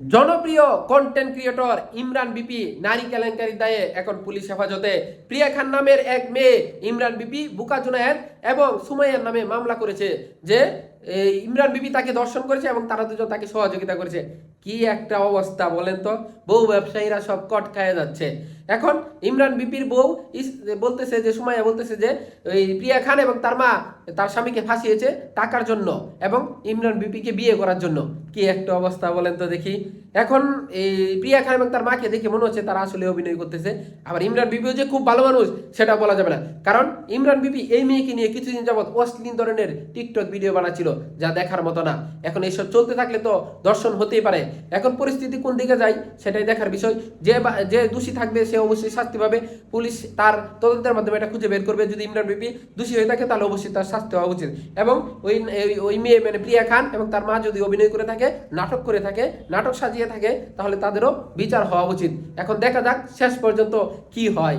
জনপ্রিয় content creator Imran BP নারী কেলেঙ্কারির দায়ে এখন পুলিশ হেফাজতে। প্রিয়া খান নামের এক মেয়ে ইমরান বিপি, বুকা জুনায়েদ এবং সুমাইয়ার নামে মামলা করেছে যে ইমরান বিপি তাকে ধর্ষণ করেছে এবং তারা দুজন তাকে সহযোগিতা করেছে। কি একটা অবস্থা বলেন তো, বউ ব্যবসায়ীরা সব কট খায় যাচ্ছে। এখন ইমরান বিপির বউ বলতেছে যে, সুমাইয়া বলতেছে যে ওই প্রিয়া খান এবং তার মা তার স্বামীকে ফাঁসিয়েছে টাকার জন্য এবং ইমরান বিপিকে বিয়ে করার জন্য। কি একটা অবস্থা বলেন তো দেখি। এখন এই প্রিয়া খান এবং তার মাকে দেখে মনে হচ্ছে তারা আসলে অভিনয় করতেছে। আবার ইমরান বিপিও যে খুব ভালো মানুষ সেটা বলা যাবে না, কারণ ইমরান বিপি এই মেয়েকে নিয়ে কিছুদিন যাবৎ অশ্লীল ধরনের টিকটক ভিডিও বানাচ্ছিল, যা দেখার মতো না। এখন এইসব চলতে থাকলে তো দর্শন হতেই পারে। এখন পরিস্থিতি কোন দিকে যায় সেটাই দেখার বিষয়। যে দোষী থাকবে সে অবশ্যই শাস্তি পাবে। পুলিশ তার তদন্তের মাধ্যমে এটা খুঁজে বের করবে। যদি ইমরান বিপি দোষী হয়ে থাকে তাহলে অবশ্যই তার শাস্তি হওয়া উচিত। এবং ওই মেয়ে মানে প্রিয়া খান এবং তার মা যদি অভিনয় করে থাকে, নাটক করে থাকে, নাটক সাজিয়ে থাকে, তাহলে তাদেরও বিচার হওয়া উচিত। এখন দেখা যাক শেষ পর্যন্ত কি হয়।